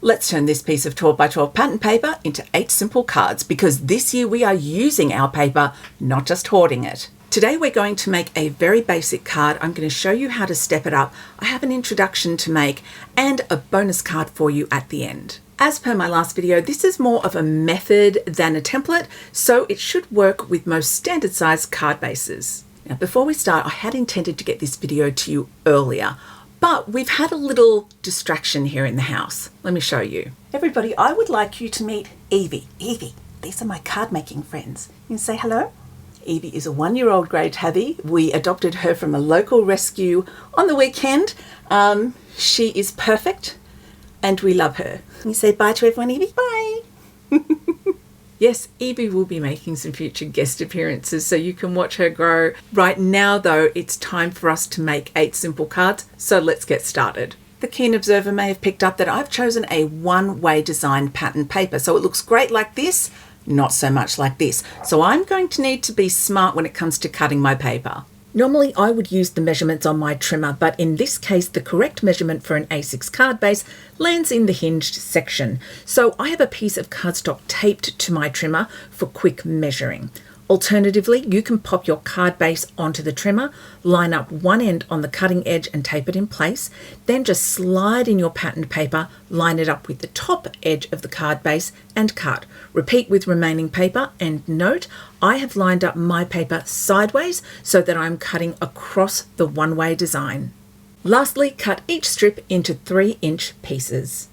Let's turn this piece of 12 by 12 pattern paper into 8 simple cards, because this year we are using our paper, not just hoarding it. Today we're going to make a very basic card. I'm going to show you how to step it up. I have an introduction to make and a bonus card for you at the end. As per my last video, this is more of a method than a template, so it should work with most standard size card bases. Now, before we start, I had intended to get this video to you earlier, but we've had a little distraction here in the house. Let me show you. Everybody, I would like you to meet Evie. Evie, these are my card making friends. You can say hello. Evie is a 1-year-old grey tabby. We adopted her from a local rescue on the weekend. She is perfect and we love her. Can you say bye to everyone, Evie? Bye. Yes, Evie will be making some future guest appearances, so you can watch her grow. Right now, though, it's time for us to make 8 simple cards, so let's get started. The keen observer may have picked up that I've chosen a one-way design pattern paper, so it looks great like this, not so much like this. So I'm going to need to be smart when it comes to cutting my paper. Normally I would use the measurements on my trimmer, but in this case the correct measurement for an A6 card base lands in the hinged section. So I have a piece of cardstock taped to my trimmer for quick measuring. Alternatively, you can pop your card base onto the trimmer, line up one end on the cutting edge and tape it in place, then just slide in your patterned paper, line it up with the top edge of the card base and cut. Repeat with remaining paper, and note, I have lined up my paper sideways so that I'm cutting across the one-way design. Lastly, cut each strip into 3-inch pieces.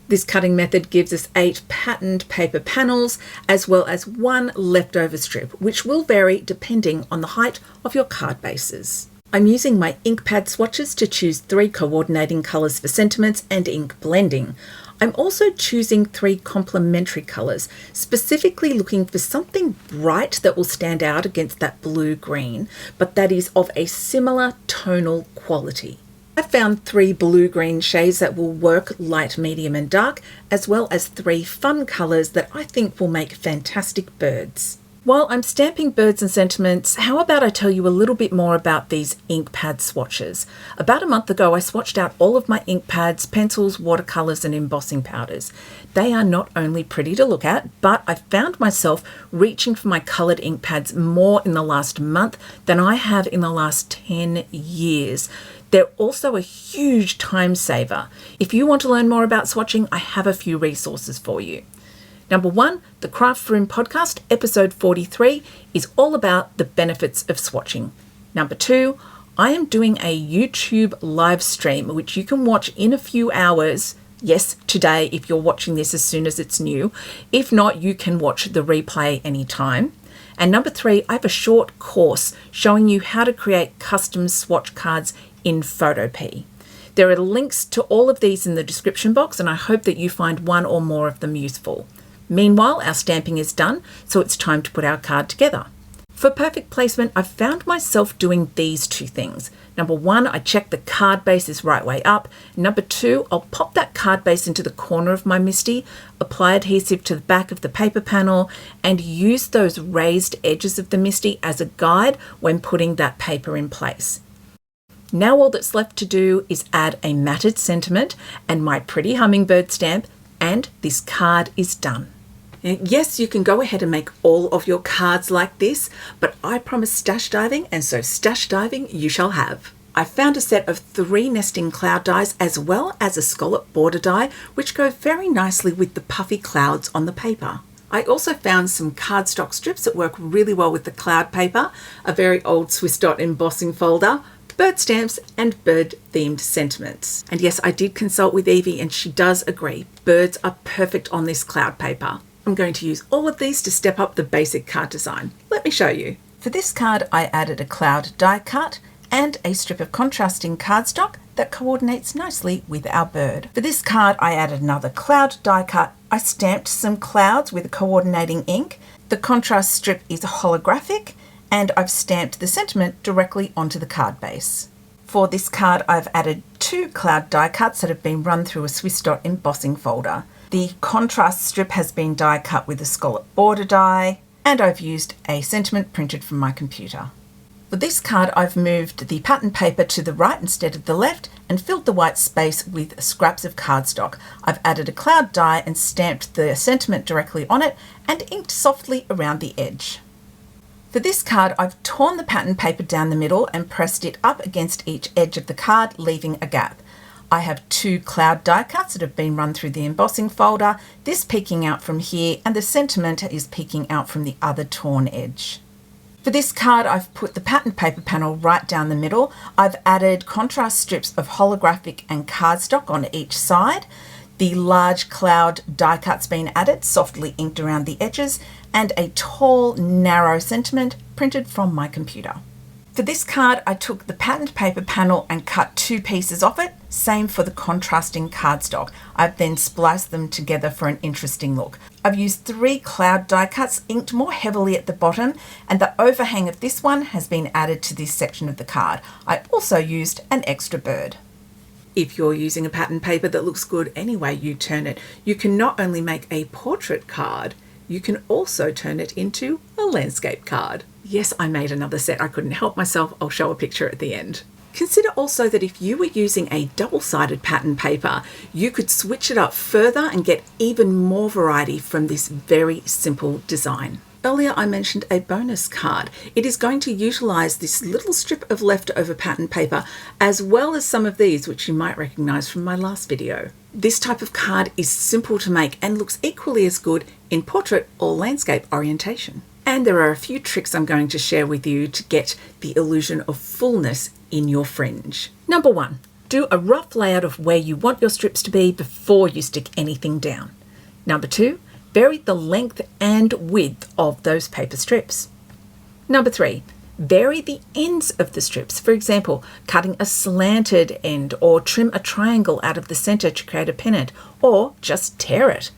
This cutting method gives us 8 patterned paper panels as well as 1 leftover strip, which will vary depending on the height of your card bases. I'm using my ink pad swatches to choose 3 coordinating colours for sentiments and ink blending. I'm also choosing 3 complementary colours, specifically looking for something bright that will stand out against that blue-green, but that is of a similar tonal quality. I found 3 blue-green shades that will work light, medium and dark, as well as 3 fun colours that I think will make fantastic birds. While I'm stamping birds and sentiments, how about I tell you a little bit more about these ink pad swatches. About a month ago, I swatched out all of my ink pads, pencils, watercolours and embossing powders. They are not only pretty to look at, but I found myself reaching for my coloured ink pads more in the last month than I have in the last 10 years. They're also a huge time saver. If you want to learn more about swatching, I have a few resources for you. Number 1, the Craft Room podcast, episode 43, is all about the benefits of swatching. Number 2, I am doing a YouTube live stream, which you can watch in a few hours. Yes, today, if you're watching this as soon as it's new. If not, you can watch the replay anytime. And number 3, I have a short course showing you how to create custom swatch cards in Photopea. There are links to all of these in the description box, and I hope that you find one or more of them useful. Meanwhile, our stamping is done, so it's time to put our card together. For perfect placement, I've found myself doing these 2 things. Number 1, I check the card base is right way up. Number 2, I'll pop that card base into the corner of my MISTI, apply adhesive to the back of the paper panel, and use those raised edges of the MISTI as a guide when putting that paper in place. Now all that's left to do is add a matted sentiment and my pretty hummingbird stamp, and this card is done. Yes, you can go ahead and make all of your cards like this, but I promise stash diving, and so stash diving you shall have. I found a set of 3 nesting cloud dies as well as a scallop border die, which go very nicely with the puffy clouds on the paper. I also found some cardstock strips that work really well with the cloud paper, a very old Swiss dot embossing folder, bird stamps and bird themed sentiments. And yes, I did consult with Evie and she does agree. Birds are perfect on this cloud paper. I'm going to use all of these to step up the basic card design. Let me show you. For this card, I added a cloud die cut and a strip of contrasting cardstock that coordinates nicely with our bird. For this card, I added another cloud die cut. I stamped some clouds with a coordinating ink. The contrast strip is holographic, and I've stamped the sentiment directly onto the card base. For this card, I've added 2 cloud die cuts that have been run through a Swiss dot embossing folder. The contrast strip has been die cut with a scallop border die, and I've used a sentiment printed from my computer. For this card, I've moved the pattern paper to the right instead of the left and filled the white space with scraps of cardstock. I've added a cloud die and stamped the sentiment directly on it and inked softly around the edge. For this card, I've torn the pattern paper down the middle and pressed it up against each edge of the card, leaving a gap. I have 2 cloud die cuts that have been run through the embossing folder, this peeking out from here and the sentiment is peeking out from the other torn edge. For this card, I've put the pattern paper panel right down the middle. I've added contrast strips of holographic and cardstock on each side. The large cloud die cut's been added, softly inked around the edges, and a tall, narrow sentiment printed from my computer. For this card, I took the patterned paper panel and cut 2 pieces off it, same for the contrasting cardstock. I've then spliced them together for an interesting look. I've used 3 cloud die cuts inked more heavily at the bottom, and the overhang of this one has been added to this section of the card. I also used an extra bird. If you're using a pattern paper that looks good any way you turn it, you can not only make a portrait card, you can also turn it into a landscape card. Yes, I made another set. I couldn't help myself. I'll show a picture at the end. Consider also that if you were using a double-sided pattern paper, you could switch it up further and get even more variety from this very simple design. Earlier I mentioned a bonus card. It is going to utilize this little strip of leftover pattern paper as well as some of these, which you might recognize from my last video. This type of card is simple to make and looks equally as good in portrait or landscape orientation. And there are a few tricks I'm going to share with you to get the illusion of fullness in your fringe. Number 1, do a rough layout of where you want your strips to be before you stick anything down. Number 2, vary the length and width of those paper strips. Number 3, vary the ends of the strips. For example, cutting a slanted end or trim a triangle out of the center to create a pennant, or just tear it.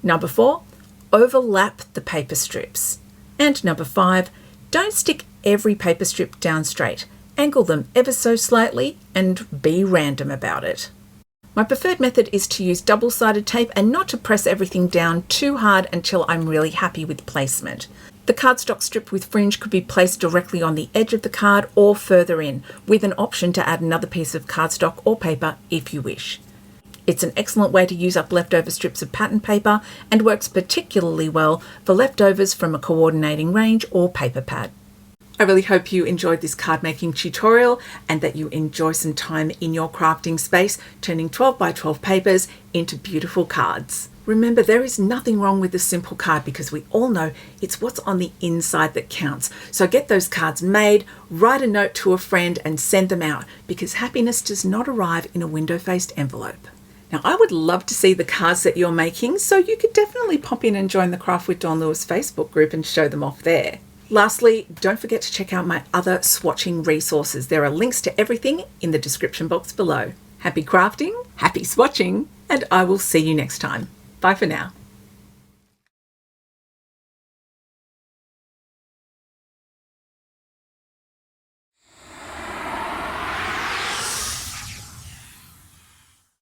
Number 4, overlap the paper strips. And number 5, don't stick every paper strip down straight. Angle them ever so slightly and be random about it. My preferred method is to use double-sided tape and not to press everything down too hard until I'm really happy with placement. The cardstock strip with fringe could be placed directly on the edge of the card or further in, with an option to add another piece of cardstock or paper if you wish. It's an excellent way to use up leftover strips of pattern paper and works particularly well for leftovers from a coordinating range or paper pad. I really hope you enjoyed this card making tutorial and that you enjoy some time in your crafting space turning 12 by 12 papers into beautiful cards. Remember, there is nothing wrong with a simple card because we all know it's what's on the inside that counts. So get those cards made, write a note to a friend and send them out because happiness does not arrive in a window-faced envelope. Now, I would love to see the cards that you're making, so you could definitely pop in and join the Craft with Dawn Lewis Facebook group and show them off there. Lastly, don't forget to check out my other swatching resources. There are links to everything in the description box below. Happy crafting, happy swatching, and I will see you next time. Bye for now.